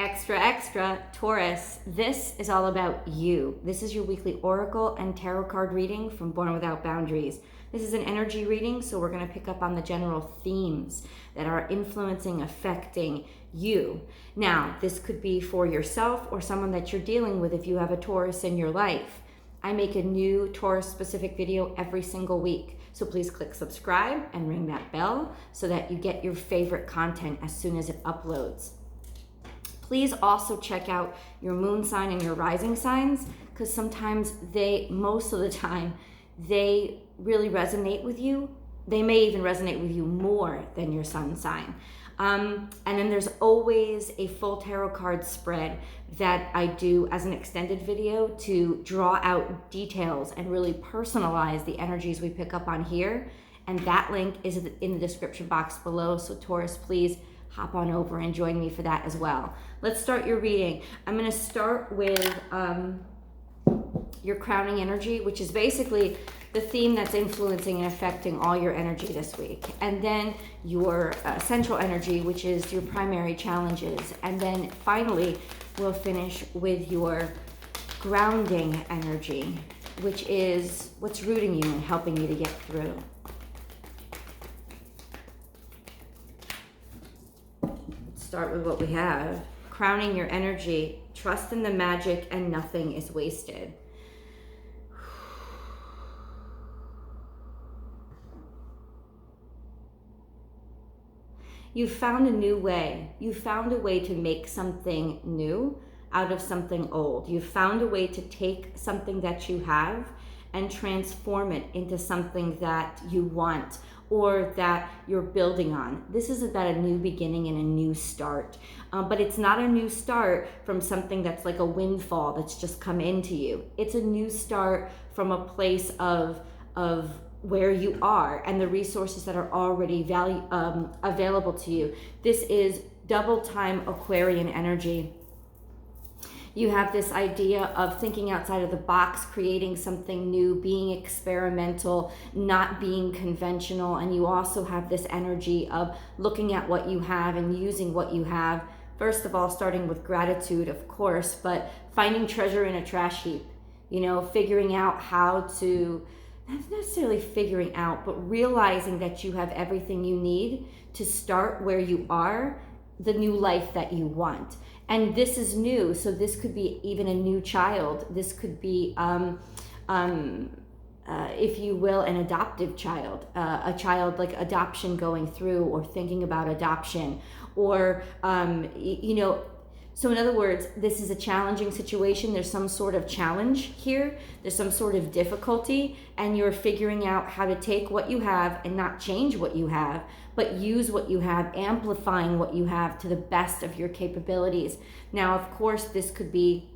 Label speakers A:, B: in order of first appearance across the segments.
A: Extra, extra, Taurus, this is all about you. This is your weekly oracle and tarot card reading from Born Without Boundaries. This is an energy reading, so we're going to pick up on the general themes that are influencing, affecting you. Now, this could be for yourself or someone that you're dealing with if you have a Taurus in your life. I make a new Taurus-specific video every single week. So please click subscribe and ring that bell so that you get your favorite content as soon as it uploads. Please also check out your moon sign and your rising signs, because sometimes most of the time, they really resonate with you. They may even resonate with you more than your sun sign. And then there's always a full tarot card spread that I do as an extended video to draw out details and really personalize the energies we pick up on here. And that link is in the description box below. So Taurus, please hop on over and join me for that as well. Let's start your reading. I'm going to start with your crowning energy, which is basically the theme that's influencing and affecting all your energy this week. And then your central energy, which is your primary challenges. And then finally, we'll finish with your grounding energy, which is what's rooting you and helping you to get through. Let's start with what we have. Crowning your energy, trust in the magic and nothing is wasted. You found a new way. You found a way to make something new out of something old. You found a way to take something that you have and transform it into something that you want or that you're building on. This is about a new beginning and a new start. But it's not a new start from something that's like a windfall that's just come into you. It's a new start from a place of where you are and the resources that are already available to you. This is double time Aquarian energy. You have this idea of thinking outside of the box, creating something new, being experimental, not being conventional. And you also have this energy of looking at what you have and using what you have. First of all, starting with gratitude, of course, but finding treasure in a trash heap, figuring out how to, not necessarily figuring out, but realizing that you have everything you need to start where you are, the new life that you want. And this is new, so this could be even a new child. This could be, if you will, an adoptive child, a child like adoption going through or thinking about adoption, or, so in other words, this is a challenging situation. There's some sort of challenge here. There's some sort of difficulty, and you're figuring out how to take what you have and not change what you have, but use what you have, amplifying what you have to the best of your capabilities. Now, of course, this could be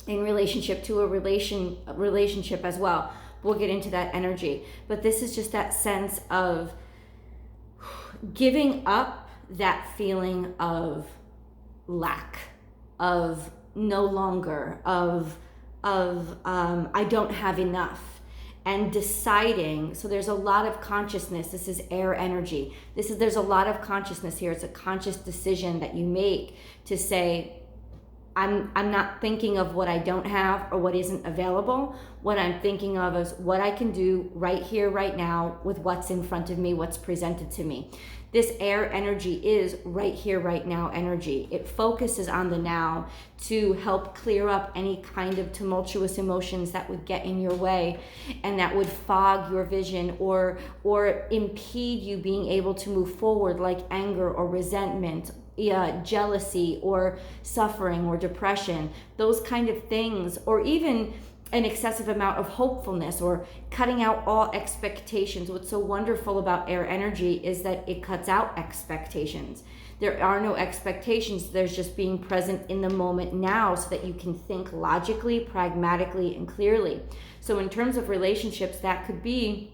A: in relationship to a relationship as well. We'll get into that energy. But this is just that sense of giving up that feeling of lack, of no longer, of I don't have enough, and deciding. So there's a lot of consciousness. This is air energy. There's a lot of consciousness here. It's a conscious decision that you make to say, I'm not thinking of what I don't have or what isn't available. What I'm thinking of is what I can do right here, right now, with what's in front of me, what's presented to me. This air energy is right here, right now energy. It focuses on the now to help clear up any kind of tumultuous emotions that would get in your way and that would fog your vision or impede you being able to move forward, like anger or resentment, jealousy or suffering or depression, those kind of things, or even an excessive amount of hopefulness or cutting out all expectations. What's so wonderful about air energy is that it cuts out expectations. There are no expectations. There's just being present in the moment now so that you can think logically, pragmatically, and clearly. So in terms of relationships, that could be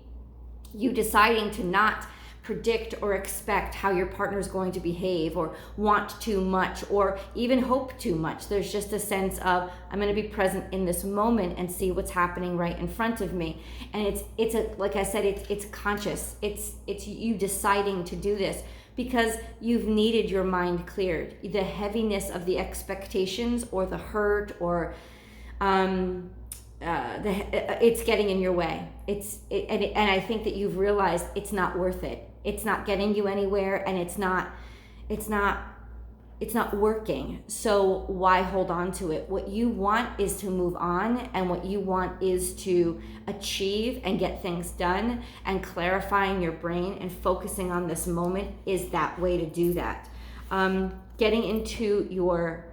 A: you deciding to not predict or expect how your partner is going to behave or want too much or even hope too much. There's just a sense of, I'm going to be present in this moment and see what's happening right in front of me. And it's like I said, it's conscious. It's you deciding to do this. because you've needed your mind cleared. The heaviness of the expectations or the hurt or it's getting in your way. And I think that you've realized it's not worth it. It's not getting you anywhere, and it's not working. So why hold on to it? What you want is to move on, and what you want is to achieve and get things done, and clarifying your brain and focusing on this moment is that way to do that. Getting into your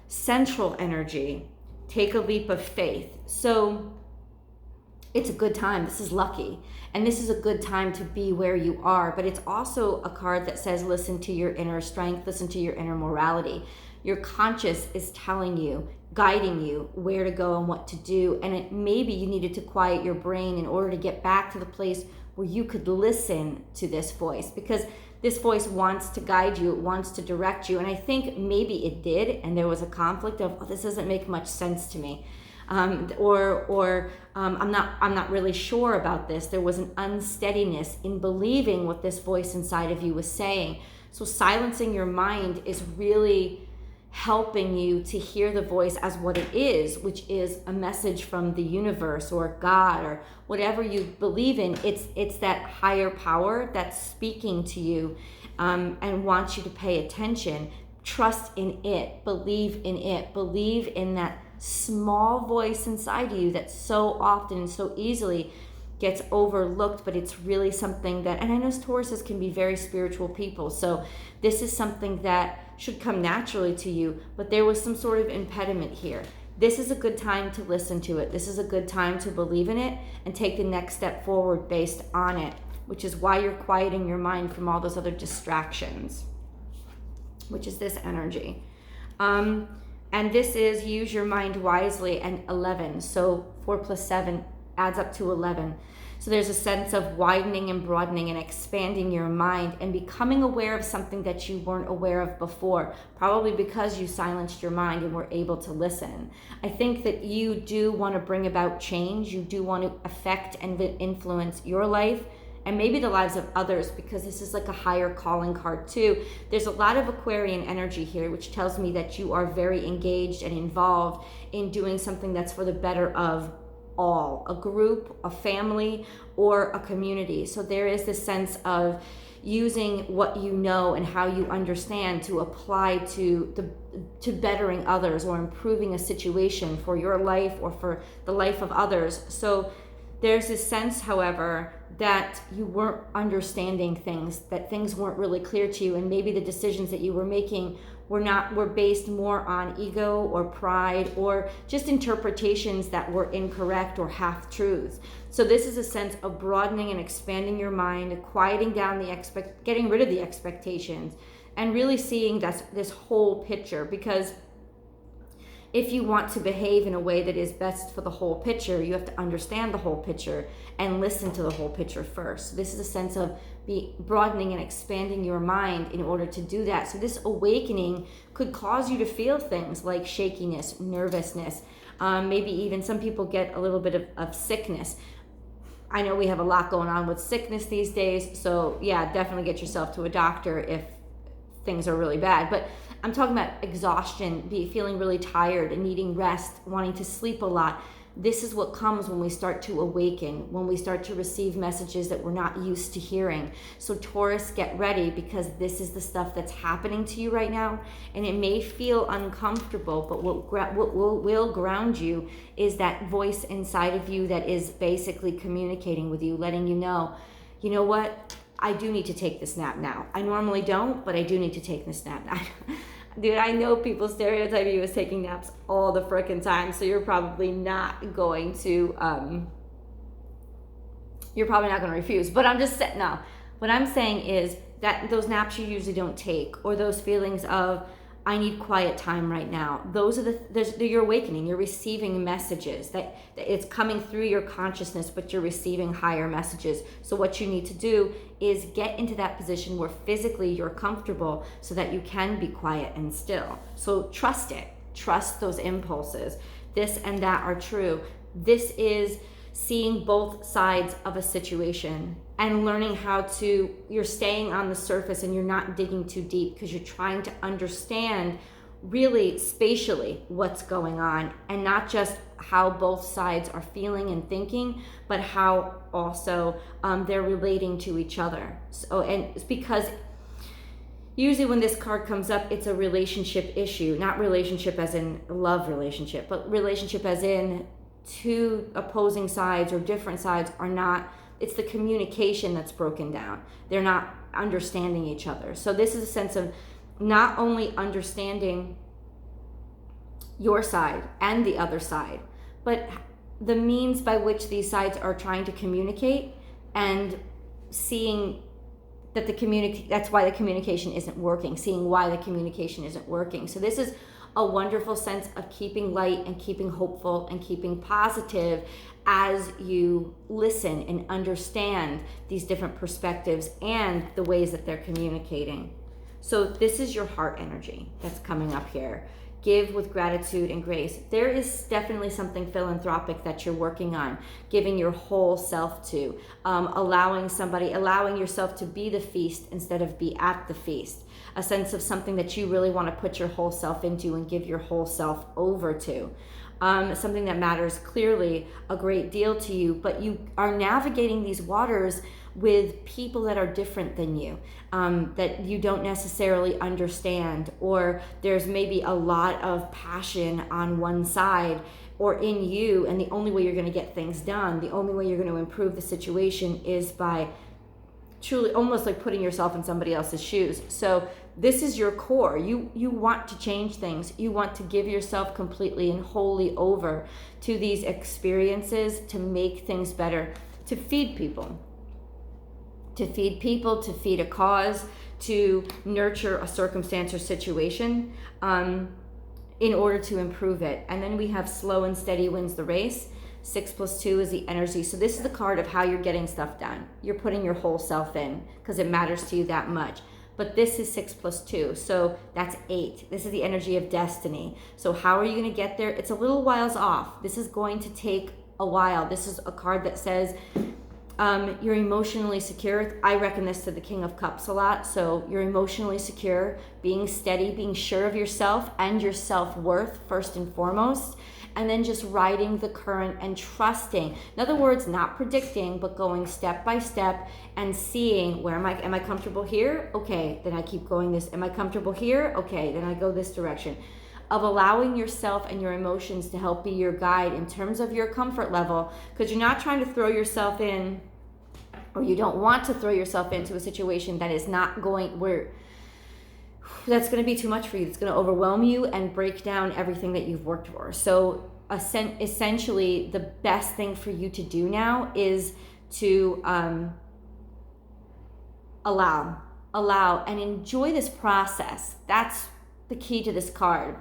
A: central energy, take a leap of faith. So it's a good time. This is lucky. And this is a good time to be where you are. But it's also a card that says, listen to your inner strength, listen to your inner morality. Your conscious is telling you, guiding you where to go and what to do. And maybe you needed to quiet your brain in order to get back to the place where you could listen to this voice, because this voice wants to guide you, it wants to direct you. And I think maybe it did, and there was a conflict of, oh, this doesn't make much sense to me. I'm not really sure about this. There was an unsteadiness in believing what this voice inside of you was saying. So silencing your mind is really helping you to hear the voice as what it is, which is a message from the universe or God or whatever you believe in. It's that higher power that's speaking to you and wants you to pay attention. Trust in it, believe in that small voice inside you that so often and so easily gets overlooked, but it's really something that, and I know Tauruses can be very spiritual people, so this is something that should come naturally to you, but there was some sort of impediment here. This is a good time to listen to it. This is a good time to believe in it and take the next step forward based on it, which is why you're quieting your mind from all those other distractions, which is this energy. And this is use your mind wisely, and 11. So 4 plus 7 adds up to 11. So there's a sense of widening and broadening and expanding your mind and becoming aware of something that you weren't aware of before, probably because you silenced your mind and were able to listen. I think that you do want to bring about change. You do want to affect and influence your life and maybe the lives of others, because this is like a higher calling card too. There's a lot of Aquarian energy here, which tells me that you are very engaged and involved in doing something that's for the better of all, a group, a family, or a community. So there is this sense of using what you know and how you understand to apply to bettering others or improving a situation for your life or for the life of others. So there's this sense, however, that you weren't understanding things, that things weren't really clear to you, and maybe the decisions that you were making were based more on ego or pride or just interpretations that were incorrect or half-truths. So this is a sense of broadening and expanding your mind, quieting down getting rid of the expectations, and really seeing this whole picture. Because if you want to behave in a way that is best for the whole picture, you have to understand the whole picture and listen to the whole picture first. This is a sense of broadening and expanding your mind in order to do that. So this awakening could cause you to feel things like shakiness, nervousness, maybe even some people get a little bit of sickness. I know we have a lot going on with sickness these days, so yeah, definitely get yourself to a doctor if things are really bad. But I'm talking about exhaustion, feeling really tired and needing rest, wanting to sleep a lot. This is what comes when we start to awaken, when we start to receive messages that we're not used to hearing. So Taurus, get ready, because this is the stuff that's happening to you right now. And it may feel uncomfortable, but what will ground you is that voice inside of you that is basically communicating with you, letting you know what? I do need to take this nap now. I normally don't, but I do need to take this nap now. Dude, I know people stereotype you as taking naps all the frickin' time, so you're probably not going to refuse. But I'm just saying, no. What I'm saying is that those naps you usually don't take, or those feelings of, I need quiet time right now. Those are you're awakening. You're receiving messages that it's coming through your consciousness, but you're receiving higher messages. So what you need to do is get into that position where physically you're comfortable so that you can be quiet and still. So trust it. Trust those impulses. This and that are true. This is seeing both sides of a situation and learning how to, you're staying on the surface and you're not digging too deep because you're trying to understand really spatially what's going on, and not just how both sides are feeling and thinking, but how also they're relating to each other. So, and it's because usually when this card comes up, it's a relationship issue, not relationship as in love relationship, but relationship as in two opposing sides or different sides are not, it's the communication that's broken down. They're not understanding each other. So this is a sense of not only understanding your side and the other side, but the means by which these sides are trying to communicate, and seeing that that's why the communication isn't working, seeing why the communication isn't working. So this is a wonderful sense of keeping light and keeping hopeful and keeping positive as you listen and understand these different perspectives and the ways that they're communicating. So this is your heart energy that's coming up here. Give with gratitude and grace. There is definitely something philanthropic that you're working on, giving your whole self to, allowing yourself to be the feast instead of be at the feast. A sense of something that you really want to put your whole self into and give your whole self over to. Something that matters clearly a great deal to you, but you are navigating these waters with people that are different than you, that you don't necessarily understand, or there's maybe a lot of passion on one side or in you, and the only way you're going to get things done, the only way you're going to improve the situation is by truly almost like putting yourself in somebody else's shoes. So this is your core. You want to change things. You want to give yourself completely and wholly over to these experiences to make things better, to feed people, to feed a cause, to nurture a circumstance or situation in order to improve it. And then we have slow and steady wins the race. 6 + 2 is the energy. So this is the card of how you're getting stuff done. You're putting your whole self in because it matters to you that much. But this is 6 + 2, so that's 8. This is the energy of destiny. So how are you going to get there? It's a little whiles off. This is going to take a while. This is a card that says you're emotionally secure. I reckon this to the King of Cups a lot. So you're emotionally secure, being steady, being sure of yourself and your self-worth first and foremost, and then just riding the current and trusting. In other words, not predicting, but going step by step and seeing where am I comfortable here? Okay, then I keep going this. Am I comfortable here? Okay, then I go this direction. Of allowing yourself and your emotions to help be your guide in terms of your comfort level, because you're not trying to throw yourself in, or you don't want to throw yourself into a situation that is not going where that's going to be too much for you. It's going to overwhelm you and break down everything that you've worked for. So essentially the best thing for you to do now is to allow and enjoy this process. That's the key to this card.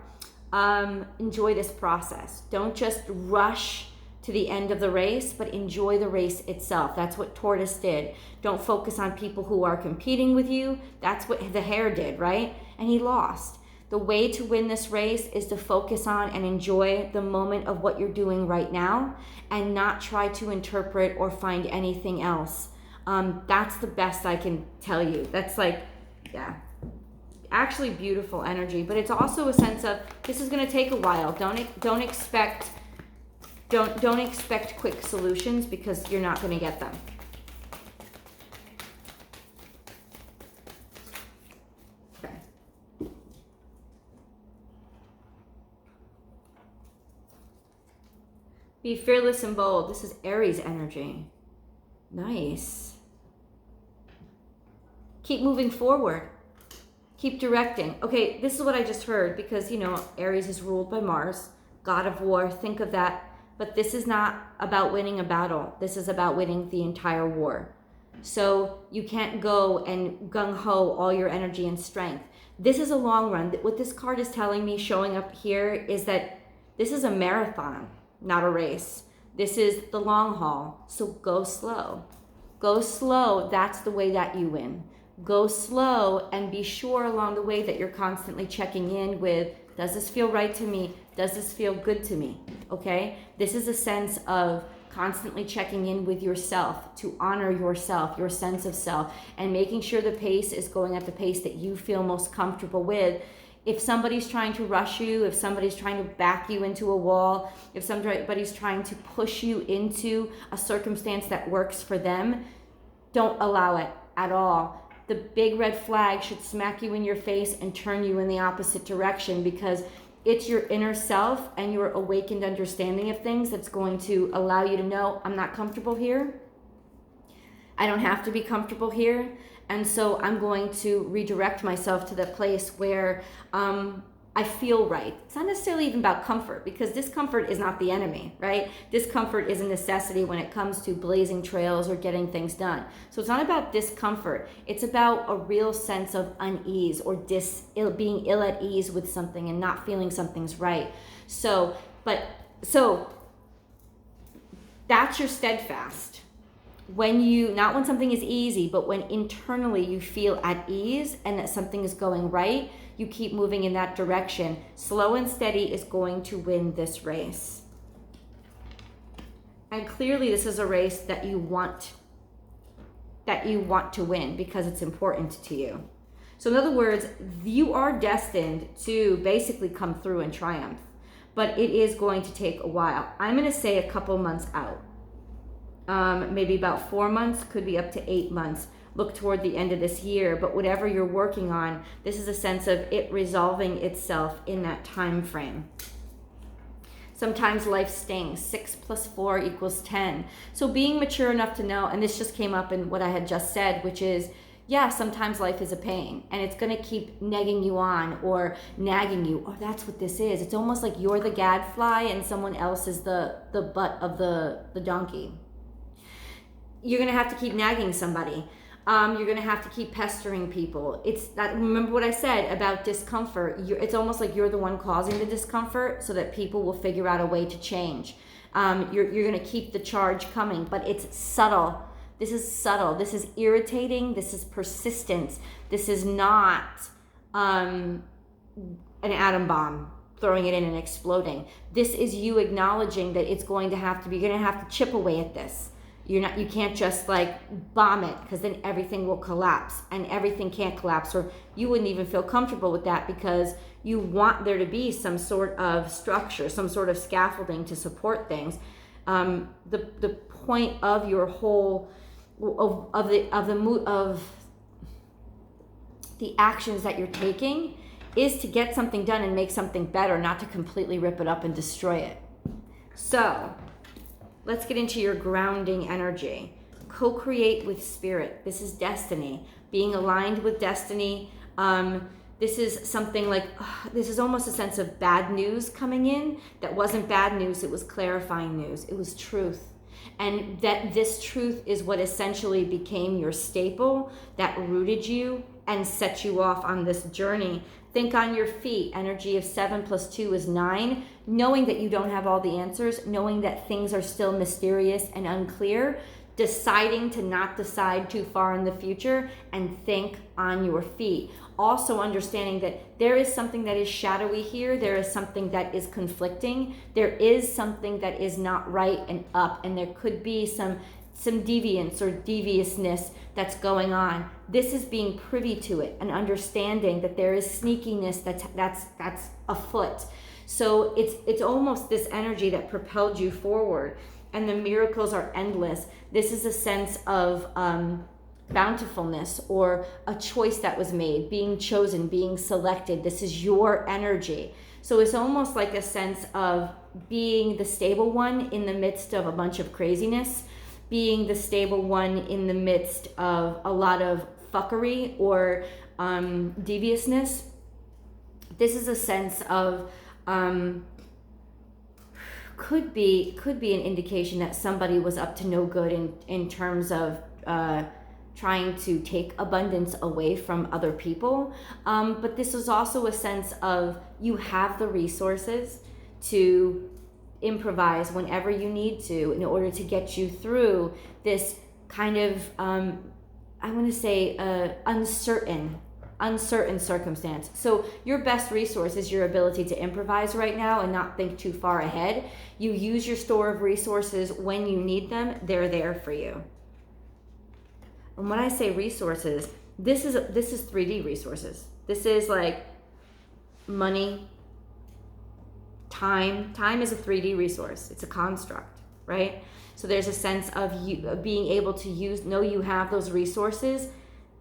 A: Enjoy this process. Don't just rush to the end of the race, but enjoy the race itself. That's what Taurus did. Don't focus on people who are competing with you. That's what the hare did, right? And he lost. The way to win this race is to focus on and enjoy the moment of what you're doing right now and not try to interpret or find anything else. That's the best I can tell you. That's like, yeah, actually beautiful energy, but it's also a sense of this is going to take a while. Don't expect quick solutions, because you're not going to get them. Okay. Be fearless and bold. This is Aries energy. Nice. Keep moving forward. Keep directing. Okay, this is what I just heard, because, Aries is ruled by Mars, god of war. Think of that. But this is not about winning a battle. This is about winning the entire war. So you can't go and gung-ho all your energy and strength. This is a long run. What this card is telling me, showing up here, is that this is a marathon, not a race. This is the long haul. So go slow. Go slow. That's the way that you win. Go slow and be sure along the way that you're constantly checking in with, does this feel right to me? Does this feel good to me? Okay? This is a sense of constantly checking in with yourself to honor yourself, your sense of self, and making sure the pace is going at the pace that you feel most comfortable with. If somebody's trying to rush you, if somebody's trying to back you into a wall, if somebody's trying to push you into a circumstance that works for them, don't allow it at all. The big red flag should smack you in your face and turn you in the opposite direction, because it's your inner self and your awakened understanding of things that's going to allow you to know, I'm not comfortable here. I don't have to be comfortable here. And so I'm going to redirect myself to the place where I feel right. It's not necessarily even about comfort, because discomfort is not the enemy, right? Discomfort is a necessity when it comes to blazing trails or getting things done. So it's not about discomfort. It's about a real sense of unease or being ill at ease with something and not feeling something's right. So that's your steadfast. Not when something is easy, but when internally you feel at ease and that something is going right, you keep moving in that direction. Slow and steady is going to win this race. And clearly this is a race that you want to win because it's important to you. So in other words, you are destined to basically come through and triumph, but it is going to take a while. I'm going to say a couple months out. Maybe about 4 months, could be up to 8 months. Look toward the end of this year, but whatever you're working on, this is a sense of it resolving itself in that time frame. Sometimes life stings. 6 + 4 = 10. So being mature enough to know, and this just came up in what I had just said, which is, yeah, sometimes life is a pain and it's going to keep negging you on or nagging you. Oh, that's what this is. It's almost like you're the gadfly and someone else is the butt of the donkey. You're going to have to keep nagging somebody. You're going to have to keep pestering people. It's that. Remember what I said about discomfort. It's almost like you're the one causing the discomfort so that people will figure out a way to change. You're going to keep the charge coming, but it's subtle. This is subtle. This is irritating. This is persistence. This is not an atom bomb, throwing it in and exploding. This is you acknowledging that it's going to have to be, you're going to have to chip away at this. You can't just like bomb it, because then everything will collapse, and everything can't collapse, or you wouldn't even feel comfortable with that because you want there to be some sort of structure, some sort of scaffolding to support things. The point of your whole of the actions that you're taking is to get something done and make something better, not to completely rip it up and destroy it. So let's get into your grounding energy. Co-create with spirit. This is destiny. Being aligned with destiny. This is something like, this is almost a sense of bad news coming in. That wasn't bad news, it was clarifying news. It was truth. And that this truth is what essentially became your staple, that rooted you and set you off on this journey. Think on your feet. Energy of 7 + 2 is 9. Knowing that you don't have all the answers, knowing that things are still mysterious and unclear, deciding to not decide too far in the future, and think on your feet. Also understanding that there is something that is shadowy here. There is something that is conflicting. There is something that is not right and up, and there could be some deviance or deviousness that's going on. This is being privy to it and understanding that there is sneakiness that's afoot. So it's almost this energy that propelled you forward, and the miracles are endless. This is a sense of bountifulness, or a choice that was made, being chosen, being selected. This is your energy. So it's almost like a sense of being the stable one in the midst of a bunch of craziness, being the stable one in the midst of a lot of fuckery or deviousness. This is a sense of could be an indication that somebody was up to no good in terms of trying to take abundance away from other people. But this is also a sense of you have the resources to improvise whenever you need to in order to get you through this kind of, I want to say, uncertain uncertain circumstance. So your best resource is your ability to improvise right now and not think too far ahead. You use your store of resources when you need them. They're there for you. And when I say resources, this is 3D resources. This is like money, time. Time is a 3D resource. It's a construct, right? So there's a sense of you being able to know you have those resources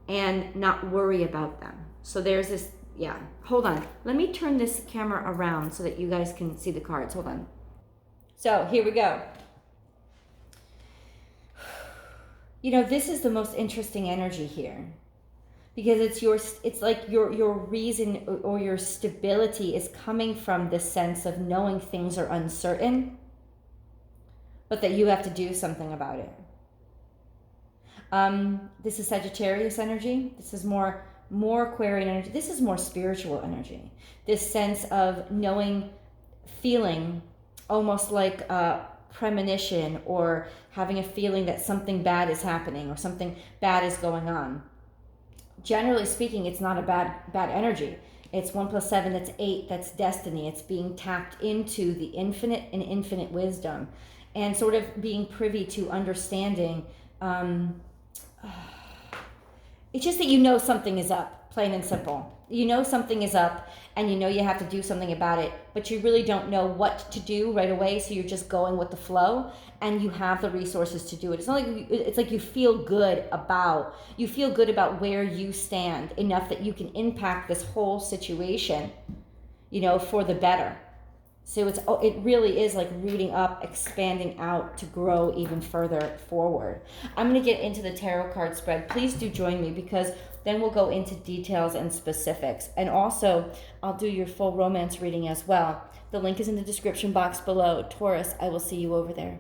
A: and not worry about them. So there's this, yeah, hold on. Let me turn this camera around so that you guys can see the cards. Hold on. So here we go. You know, this is the most interesting energy here, because it's like your reason or your stability is coming from this sense of knowing things are uncertain, but that you have to do something about it. This is Sagittarius energy. This is more Aquarian energy. This is more spiritual energy. This sense of knowing, feeling almost like a premonition, or having a feeling that something bad is happening or something bad is going on. Generally speaking, it's not a bad energy. It's 1 + 7, that's 8, that's destiny. It's being tapped into the infinite and infinite wisdom, and sort of being privy to understanding. It's just that you know something is up, plain and simple. You know something is up, and you know you have to do something about it, but you really don't know what to do right away, so you're just going with the flow, and you have the resources to do it. It's like you feel good about where you stand enough that you can impact this whole situation, you know, for the better. So it really is like rooting up, expanding out to grow even further forward. I'm going to get into the tarot card spread. Please do join me, because then we'll go into details and specifics. And also, I'll do your full romance reading as well. The link is in the description box below. Taurus, I will see you over there.